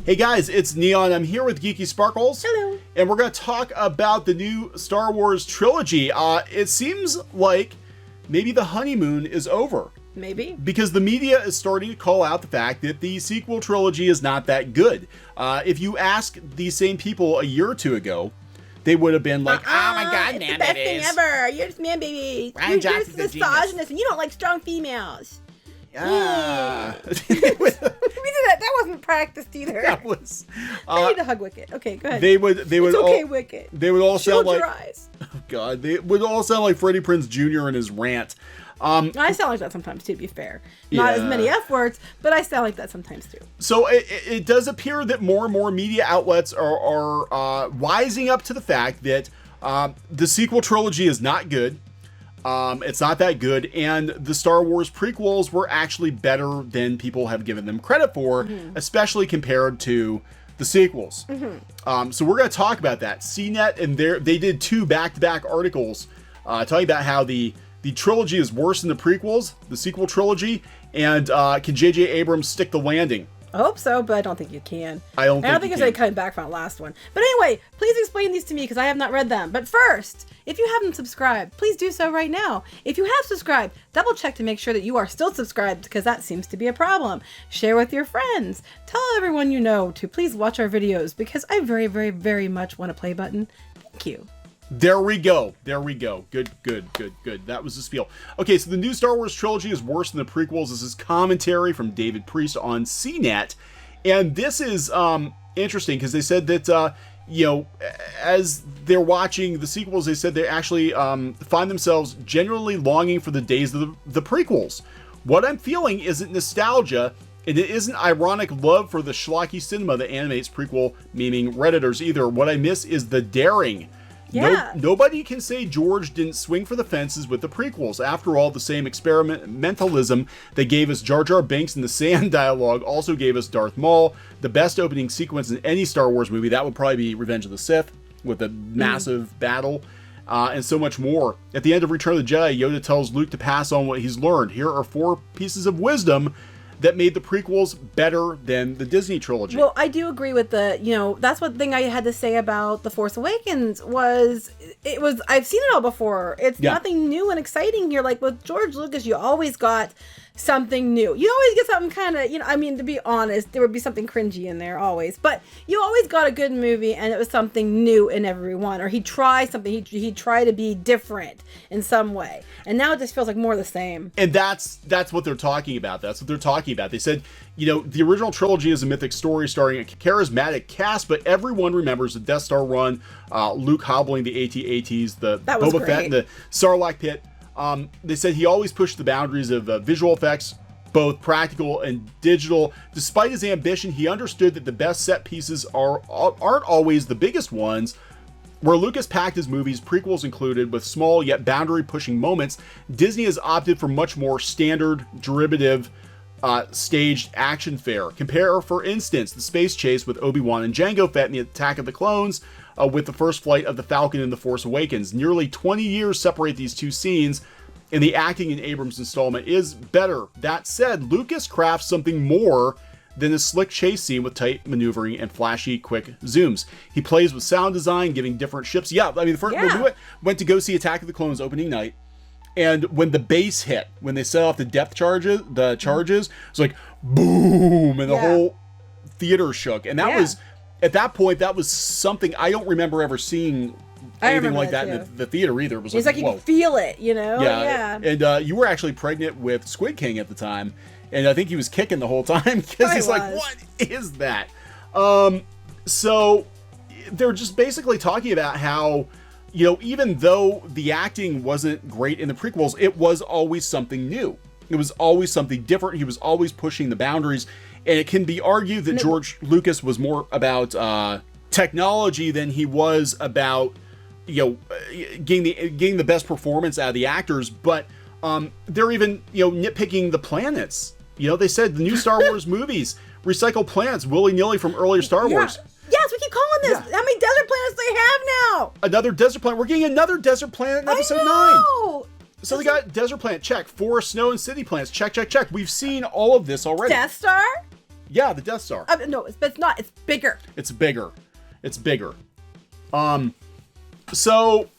Hey guys, it's Neon. I'm here with Geeky Sparkles. Hello. And we're going to talk about the new Star Wars trilogy. It seems like maybe the honeymoon is over. Maybe. Because the media is starting to call out the fact that the sequel trilogy is not that good. If you ask these same people a year or two ago, they would have been like, oh my god, it's man, the best it thing is. ever. You're just man, baby. Ryan You're Johnson's a just genius. misogynist and you don't like strong females. That wasn't practiced either. That was. I need to hug Wicket. Okay, go ahead. They would it's okay, Wicket. They would all Shield sound like. your eyes. Oh god, they would all sound like Freddie Prinze Jr. in his rant. I sound like that sometimes too, to be fair. Not as many F words, but I sound like that sometimes too. So it does appear that more and more media outlets are wising up to the fact that the sequel trilogy is not good. It's not that good, and the Star Wars prequels were actually better than people have given them credit for, especially compared to the sequels. So we're going to talk about that. CNET and they did 2 back-to-back articles talking about how the trilogy is worse than the prequels, the sequel trilogy, and can J.J. Abrams stick the landing? I hope so, but I don't think you can. I don't think there's any coming back from the last one. But anyway, please explain these to me because I have not read them. But first, if you haven't subscribed, please do so right now. If you have subscribed, double check to make sure that you are still subscribed because that seems to be a problem. Share with your friends. Tell everyone you know to please watch our videos because I very, very, very much want a play button. Thank you. There we go. There we go. Good. That was the spiel. Okay, so the new Star Wars trilogy is worse than the prequels. This is commentary from David Priest on CNET. And this is interesting because they said that, as they're watching the sequels, they said they actually find themselves genuinely longing for the days of the prequels. What I'm feeling isn't nostalgia, and it isn't ironic love for the schlocky cinema that animates prequel memeing Redditors either. What I miss is the daring. Yeah. Nobody can say George didn't swing for the fences with the prequels. After all, the same experimentalism that gave us Jar Jar Binks in the sand dialogue also gave us Darth Maul. The best opening sequence in any Star Wars movie, that would probably be Revenge of the Sith, with a massive battle, and so much more. At the end of Return of the Jedi, Yoda tells Luke to pass on what he's learned. Here are 4 pieces of wisdom that made the prequels better than the Disney trilogy. Well, I do agree with that's one thing I had to say about The Force Awakens was I've seen it all before. It's nothing new and exciting here. Like with George Lucas, you always got something new. You always get something kind of, to be honest, there would be something cringy in there always, but you always got a good movie and it was something new in every one, or he'd try something, he'd try to be different in some way. And now it just feels like more of the same. And that's what they're talking about. That's what they're talking about. They said, the original trilogy is a mythic story starring a charismatic cast, but everyone remembers the Death Star run, Luke hobbling the AT-ATs, the Boba Fett and the Sarlacc pit. They said he always pushed the boundaries of visual effects, both practical and digital. Despite his ambition, he understood that the best set pieces aren't always the biggest ones. Where Lucas packed his movies, prequels included, with small yet boundary-pushing moments, Disney has opted for much more standard, derivative, staged action fare. Compare, for instance, the space chase with Obi-Wan and Jango Fett in the Attack of the Clones with the first flight of the Falcon in The Force Awakens. Nearly 20 years separate these two scenes, and the acting in Abrams' installment is better. That said, Lucas crafts something more than a slick chase scene with tight maneuvering and flashy, quick zooms. He plays with sound design, giving different ships. When we went to go see Attack of the Clones opening night, and when the bass hit, when they set off the depth charges, it's like boom, and the whole theater shook. And that was, at that point, that was something I don't remember ever seeing anything like that in the theater either. It was like you can feel it, Yeah. And you were actually pregnant with Squid King at the time. And I think he was kicking the whole time because he's like, what is that? So they're just basically talking about how, even though the acting wasn't great in the prequels, it was always something new. It was always something different. He was always pushing the boundaries. And it can be argued that George Lucas was more about technology than he was about, getting the best performance out of the actors. But they're even, nitpicking the planets. They said the new Star Wars movies recycle planets willy-nilly from earlier Star Wars. Yes, we keep calling this. How many desert planets they have now? Another desert planet. We're getting another desert planet in episode 9. So they got desert planet, check. Forest, snow, and city planets, check. We've seen all of this already. Death Star? Yeah, the Death Star. No, it's not. It's bigger. It's bigger. It's bigger. So,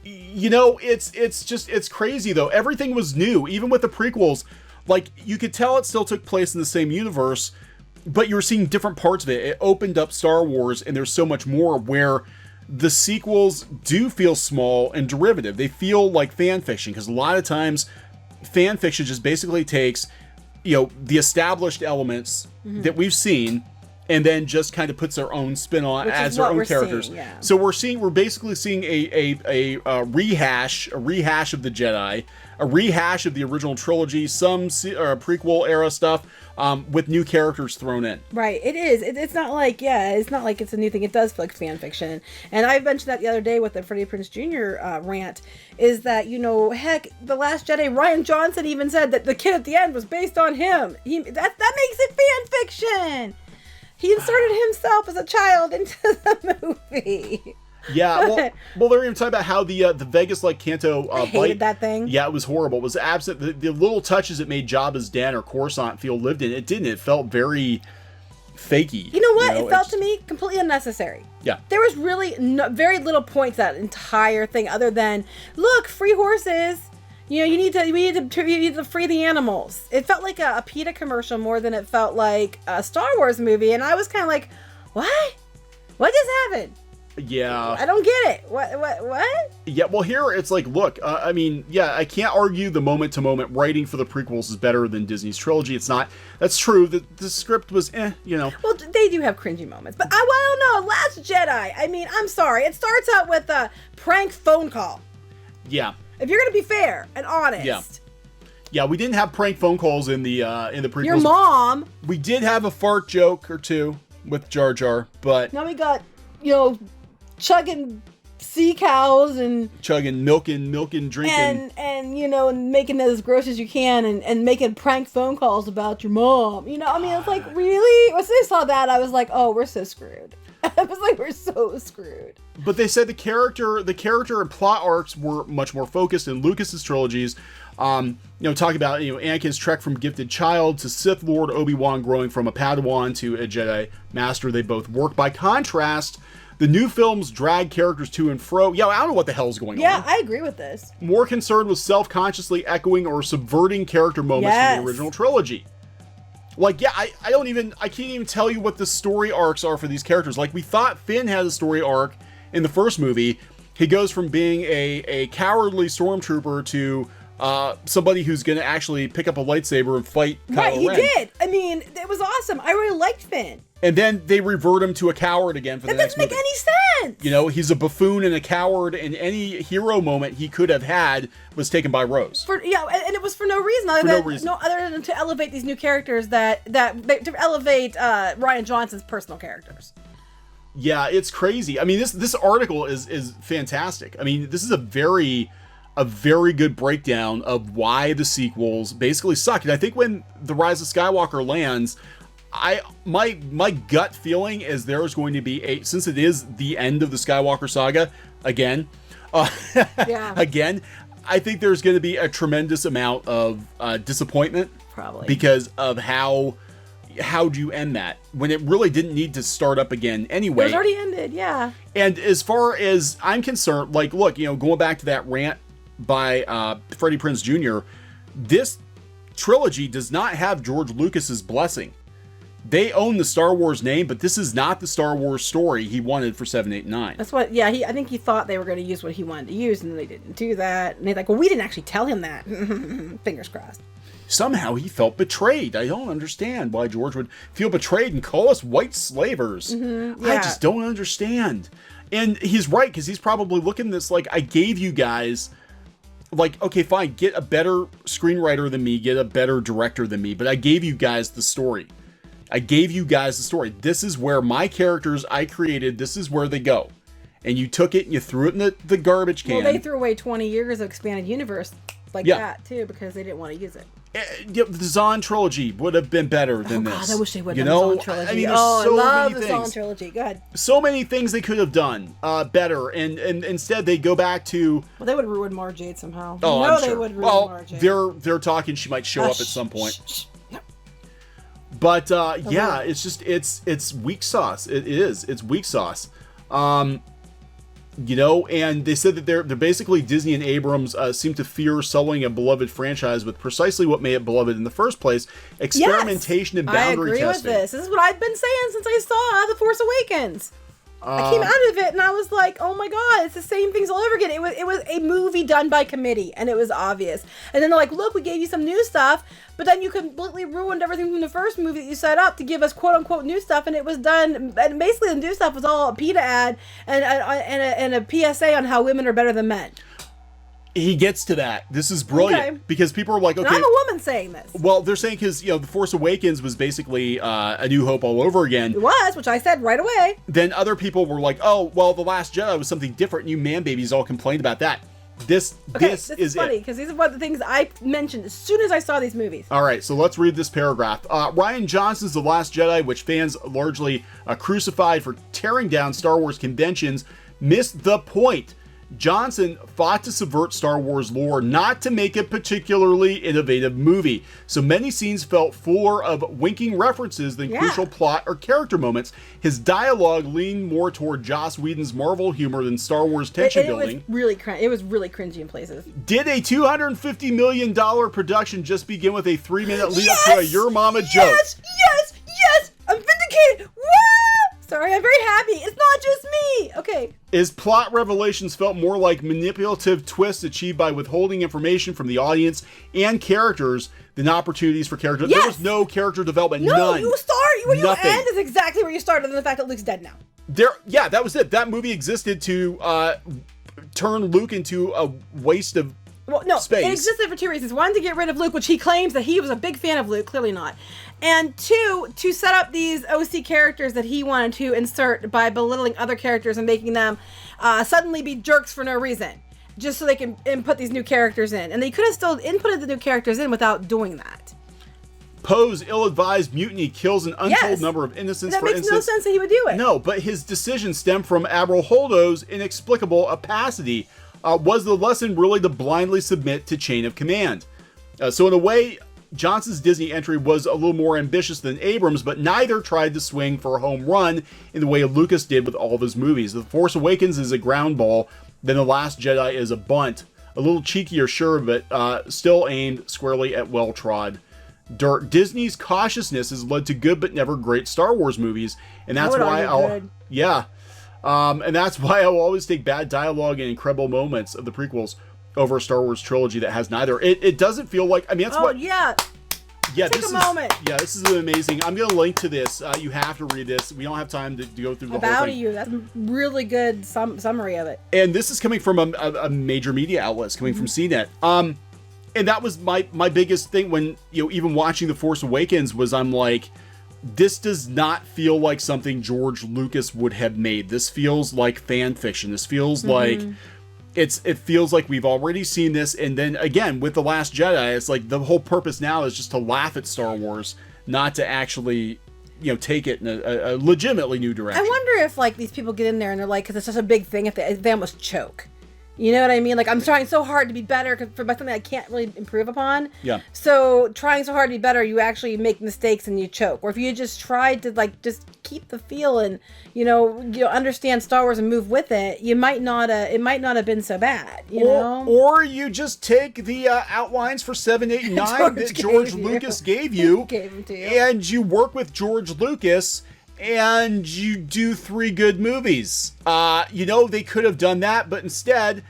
you know, it's crazy though. Everything was new, even with the prequels. Like, you could tell it still took place in the same universe, but you were seeing different parts of it. It opened up Star Wars, and there's so much more where the sequels do feel small and derivative. They feel like fan fiction, because a lot of times fan fiction just basically takes, you know, the established elements that we've seen, and then just kind of puts their own spin on, adds their own characters. Seeing, yeah. So we're basically seeing a rehash of the Jedi, a rehash of the original trilogy, some prequel era stuff, with new characters thrown in. Right, it is. It's not like, it's not like it's a new thing. It does feel like fan fiction. And I mentioned that the other day with the Freddie Prinze Jr. Rant, is that, you know, heck, The Last Jedi, Rian Johnson even said that the kid at the end was based on him. That makes it fan fiction. He inserted himself as a child into the movie. Yeah, well, they're even talking about how the Vegas like Canto I hated that thing. Yeah, it was horrible. It was absent. The little touches it made Jabba's den or Coruscant feel lived in. It didn't. It felt very fakey. You know what? It felt to me completely unnecessary. Yeah. There was really very little point to that entire thing, other than, look, free horses. You know, we need to free the animals. It felt like a PETA commercial more than it felt like a Star Wars movie, and I was kind of like, what? What just happened? Yeah. I don't get it. What? Yeah, well, here it's like, look, I mean, yeah, I can't argue the moment-to-moment writing for the prequels is better than Disney's trilogy. It's not. That's true. The script was, you know. Well, they do have cringy moments, but I don't know. Last Jedi, I mean, I'm sorry. It starts out with a prank phone call. Yeah. If you're going to be fair and honest. Yeah, we didn't have prank phone calls in the prequels. Your mom. We did have a fart joke or two with Jar Jar, but now we got, you know, chugging sea cows and chugging milk and drinking and you know, and making it as gross as you can and making prank phone calls about your mom. You know, I mean, it's like, really? Once I saw that, I was like, oh, we're so screwed. I was like, we're so screwed. But they said the character and plot arcs were much more focused in Lucas's trilogies. You know, talking about, you know, Anakin's trek from gifted child to Sith Lord, Obi-Wan growing from a Padawan to a Jedi Master. They both work. By contrast, the new films drag characters to and fro. Yeah, I don't know what the hell's going on. Yeah, I agree with this. More concerned with self-consciously echoing or subverting character moments from the original trilogy. Like, yeah, I can't even tell you what the story arcs are for these characters. Like, we thought Finn had a story arc in the first movie. He goes from being a cowardly stormtrooper to somebody who's going to actually pick up a lightsaber and fight Kylo Ren. Right, he did. I mean, it was awesome. I really liked Finn. And then they revert him to a coward again for the next movie. That doesn't make any sense. You know, he's a buffoon and a coward, and any hero moment he could have had was taken by Rose. And it was for no reason other than to elevate these new characters to elevate Rian Johnson's personal characters. Yeah, it's crazy. I mean, this article is fantastic. I mean, this is a very good breakdown of why the sequels basically suck. And I think when The Rise of Skywalker lands, my gut feeling is there's going to be since it is the end of the Skywalker saga again, again, I think there's going to be a tremendous amount of disappointment, probably because of how do you end that when it really didn't need to start up again anyway. It was already ended, yeah. And as far as I'm concerned, like, look, you know, going back to that rant by Freddie Prinze Jr., this trilogy does not have George Lucas's blessing. They own the Star Wars name, but this is not the Star Wars story he wanted for 7, 8, 9. That's what, I think he thought they were going to use what he wanted to use, and then they didn't do that. And they're like, well, we didn't actually tell him that. Fingers crossed. Somehow he felt betrayed. I don't understand why George would feel betrayed and call us white slavers. Mm-hmm, yeah. I just don't understand. And he's right, because he's probably looking at this like, I gave you guys, like, okay, fine, get a better screenwriter than me, get a better director than me, but I gave you guys the story. This is where my characters I created, this is where they go. And you took it and you threw it in the garbage can. Well, they threw away 20 years of expanded universe that, too, because they didn't want to use it. The Zahn trilogy would have been better than this. God, I wish they would have done the Zahn trilogy. I mean, I love the things. Zahn trilogy. Go ahead. So many things they could have done better, and instead they go back to... Well, they would ruin Mara Jade somehow. Oh, I'm sure. They would ruin Mara Jade. They're talking she might show up at some point. But yeah, it's just it's weak sauce. It's weak sauce. You know, and they said that they're basically Disney and Abrams seem to fear sullying a beloved franchise with precisely what made it beloved in the first place: experimentation and boundary testing. I agree with this. This is what I've been saying since I saw The Force Awakens. I came out of it and I was like, oh my god, it's the same things all over again. It was a movie done by committee, and it was obvious. And then they're like, look, we gave you some new stuff, but then you completely ruined everything from the first movie that you set up to give us quote unquote new stuff, and it was done, and basically the new stuff was all a PETA ad and a PSA on how women are better than men. He gets to that. This is brilliant because people are like, okay. And I'm a woman saying this. Well, they're saying because, you know, The Force Awakens was basically A New Hope all over again. It was, which I said right away. Then other people were like, oh, well, The Last Jedi was something different. And you man babies all complained about that. This is funny because these are one of the things I mentioned as soon as I saw these movies. All right, so let's read this paragraph. Rian Johnson's The Last Jedi, which fans largely crucified for tearing down Star Wars conventions, missed the point. Johnson fought to subvert Star Wars lore, not to make a particularly innovative movie. So many scenes felt fuller of winking references than crucial plot or character moments. His dialogue leaned more toward Joss Whedon's Marvel humor than Star Wars tension building. It was really cringy in places. Did a $250 million production just begin with a 3-minute lead up to a Your Mama joke? Yes! I'm vindicated! Woo! Sorry, I'm very happy. It's not just me. Okay. His plot revelations felt more like manipulative twists achieved by withholding information from the audience and characters than opportunities for character. Yes. There was no character development. No, none. you end is exactly where you started, and the fact that Luke's dead now. Yeah, that was it. That movie existed to turn Luke into a waste of space. It existed for two reasons. One, to get rid of Luke, which he claims that he was a big fan of Luke, clearly not. And two, to set up these OC characters that he wanted to insert by belittling other characters and making them suddenly be jerks for no reason, just so they can input these new characters in. And they could have still inputted the new characters in without doing that. Poe's ill-advised mutiny kills an untold number of innocents. That makes no sense that he would do it. No, but his decision stemmed from Admiral Holdo's inexplicable opacity. Was the lesson really to blindly submit to chain of command? So in a way, Johnson's Disney entry was a little more ambitious than Abrams, but neither tried to swing for a home run in the way Lucas did with all of his movies. The Force Awakens is a ground ball, then The Last Jedi is a bunt. A little cheekier, sure, but still aimed squarely at well-trod dirt. Disney's cautiousness has led to good but never great Star Wars movies, and that's why and that's why I'll always take bad dialogue and incredible moments of the prequels over a Star Wars trilogy that has neither. It doesn't feel like, I mean, that's Take a moment. Yeah, this is amazing. I'm going to link to this. You have to read this. We don't have time to go through the whole thing. That's a really good summary of it. And this is coming from a major media outlet. It's coming from CNET. And that was my biggest thing when, even watching The Force Awakens was I'm like, this does not feel like something George Lucas would have made. This feels like fan fiction. This feels like it feels like we've already seen this. And then again, with The Last Jedi, it's like the whole purpose now is just to laugh at Star Wars, not to actually, take it in a legitimately new direction. I wonder if these people get in there and they're like, because it's such a big thing, if they almost choke. You know what I mean? Like, I'm trying so hard to be better for something I can't really improve upon. Yeah. So trying so hard to be better, you actually make mistakes and you choke. Or if you just tried to just keep the feel and understand Star Wars and move with it, it might not have been so bad. Or you just take the outlines for 7, 8, and 9 that George Lucas gave you, gave them to you, and you work with George Lucas. And you do 3 good movies. They could have done that, but instead,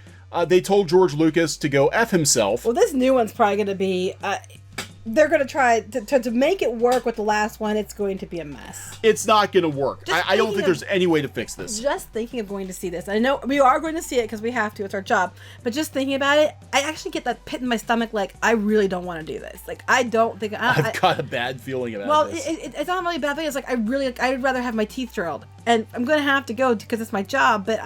they told George Lucas to go F himself. Well, this new one's probably going to be... they're going to try to make it work with the last one. It's going to be a mess. It's not going to work. I don't think there's any way to fix this. Just thinking of going to see this. I know we are going to see it because we have to. It's our job. But just thinking about it, I actually get that pit in my stomach. Like, I really don't want to do this. Like, I don't think... I've got a bad feeling about this. Well, it's not really a bad thing. It's like, I'd rather have my teeth drilled. And I'm going to have to go because it's my job. But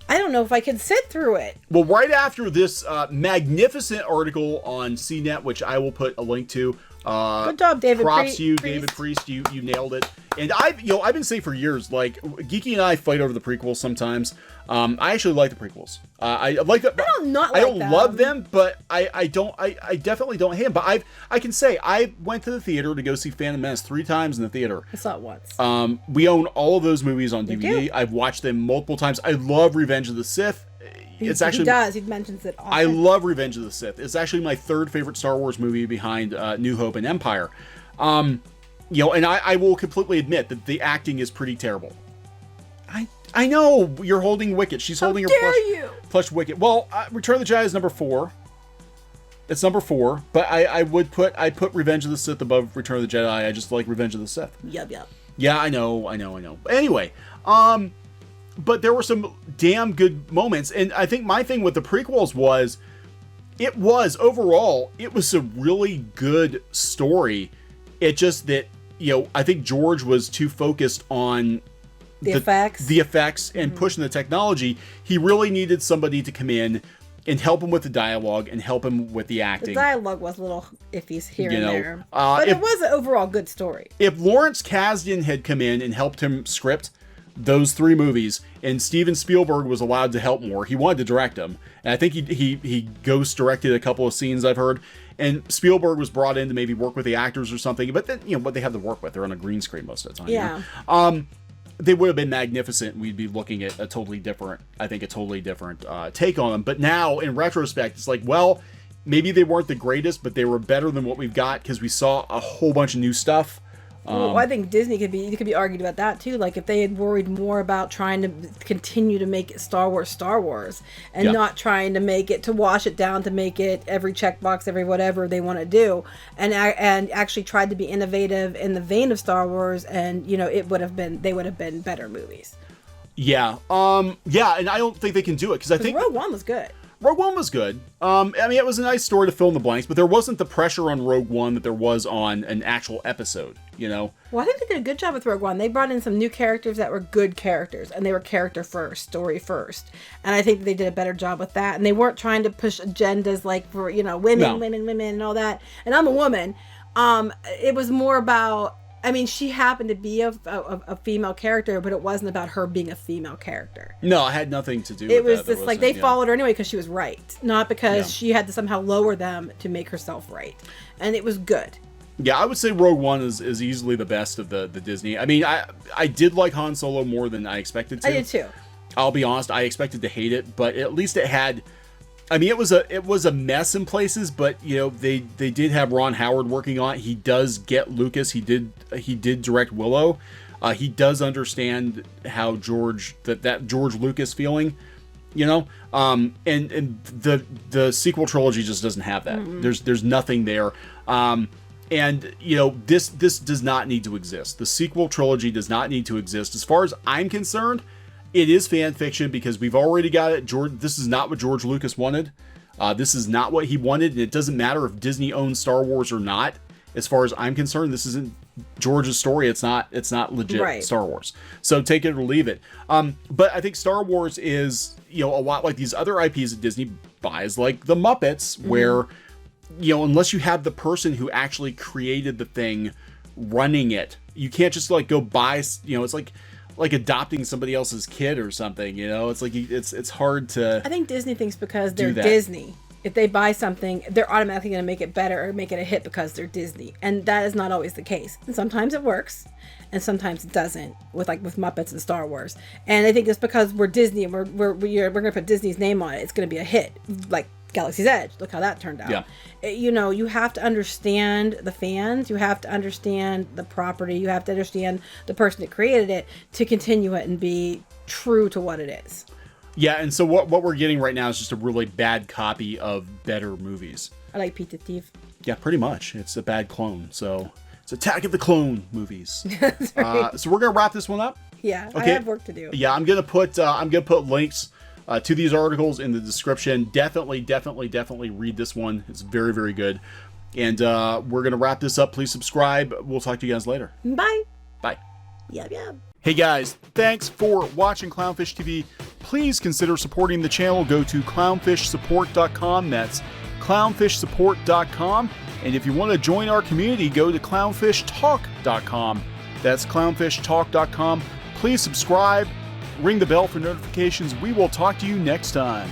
I don't know if I could sit through it. Well, right after this magnificent article on CNET, which I will put a link to. Good job, David. Props to you, David Priest. You nailed it. And I've been saying for years, like, Geeky and I fight over the prequels sometimes. I actually like the prequels. I like them. I don't love them, but I definitely don't hate them. But I can say I went to the theater to go see Phantom Menace 3 times in the theater. I saw it once. We own all of those movies on DVD. I've watched them multiple times. I love Revenge of the Sith. It's actually, he does. He mentions it often. I love Revenge of the Sith. It's actually my 3rd favorite Star Wars movie behind New Hope and Empire. You know, and I will completely admit that the acting is pretty terrible. I know you're holding Wicket. She's holding her plush Wicket. Well, Return of the Jedi is number 4. It's number 4, but I put Revenge of the Sith above Return of the Jedi. I just like Revenge of the Sith. Yep. Yeah, I know. Anyway, but there were some damn good moments, and I think my thing with the prequels was, overall, it was a really good story. It just that, you know, I think George was too focused on the effects and pushing the technology. He really needed somebody to come in and help him with the dialogue and help him with the acting. The dialogue was a little iffy here and there, but it was an overall good story. If Lawrence Kasdan had come in and helped him script those 3 movies, and Steven Spielberg was allowed to help more, he wanted to direct them, and I think he ghost directed a couple of scenes I've heard, and Spielberg was brought in to maybe work with the actors or something, but then, you know, what they have to work with, they're on a green screen most of the time. Yeah. You know? They would have been magnificent. We'd be looking at a totally different take on them. But now, in retrospect, it's like, well, maybe they weren't the greatest, but they were better than what we've got because we saw a whole bunch of new stuff. Well, I think Disney could be argued about that too. Like if they had worried more about trying to continue to make Star Wars, and not trying to make it, to wash it down, to make it every checkbox, every whatever they want to do, and actually tried to be innovative in the vein of Star Wars, and you know, they would have been better movies. Yeah, and I don't think they can do it because I think Rogue One was good. Rogue One was good. I mean, it was a nice story to fill in the blanks, but there wasn't the pressure on Rogue One that there was on an actual episode, you know? Well, I think they did a good job with Rogue One. They brought in some new characters that were good characters, and they were character first, story first. And I think they did a better job with that. And they weren't trying to push agendas like for, you know, women and all that. And I'm a woman. It was more about, I mean, she happened to be a female character, but it wasn't about her being a female character. No, it had nothing to do with that. It was just like they followed her anyway because she was right, not because she had to somehow lower them to make herself right. And it was good. Yeah, I would say Rogue One is easily the best of the Disney. I mean, I did like Han Solo more than I expected to. I did too. I'll be honest, I expected to hate it, but at least it had... I mean, it was a mess in places, but you know, they did have Ron Howard working on it. He does get Lucas. He did direct Willow. He does understand how that George Lucas feeling, you know. And the sequel trilogy just doesn't have that. Mm-hmm. There's nothing there. And you know, this does not need to exist. The sequel trilogy does not need to exist. As far as I'm concerned, it is fan fiction because we've already got it. This is not what George Lucas wanted. This is not what he wanted, and it doesn't matter if Disney owns Star Wars or not. As far as I'm concerned, this isn't George's story. It's not legit Star Wars. So take it or leave it. But I think Star Wars is, you know, a lot like these other IPs that Disney buys, like the Muppets, where, you know, unless you have the person who actually created the thing running it, you can't just like go buy, you know, it's like adopting somebody else's kid or something, you know. It's like it's hard to... I think Disney thinks because they're Disney, if they buy something, they're automatically going to make it better or make it a hit because they're Disney, and that is not always the case. And sometimes it works, and sometimes it doesn't. With Muppets and Star Wars, and I think it's because we're Disney and we're going to put Disney's name on it. It's going to be a hit, like Galaxy's Edge. Look how that turned out. Yeah. You know, you have to understand the fans. You have to understand the property. You have to understand the person that created it to continue it and be true to what it is. Yeah, and so what we're getting right now is just a really bad copy of better movies. I like Pete the Thief. Yeah, pretty much. It's a bad clone. So it's Attack of the Clone movies. Right. So we're gonna wrap this one up. Yeah, okay. I have work to do. Yeah, I'm gonna put links to these articles in the description. Definitely read this one. It's very, very good. And we're going to wrap this up. Please subscribe. We'll talk to you guys later. Bye. Bye. Yeah. Hey guys, thanks for watching Clownfish TV. Please consider supporting the channel. Go to clownfishsupport.com. That's clownfishsupport.com. And if you want to join our community, go to clownfishtalk.com. That's clownfishtalk.com. Please subscribe. ring the bell for notifications. We will talk to you next time.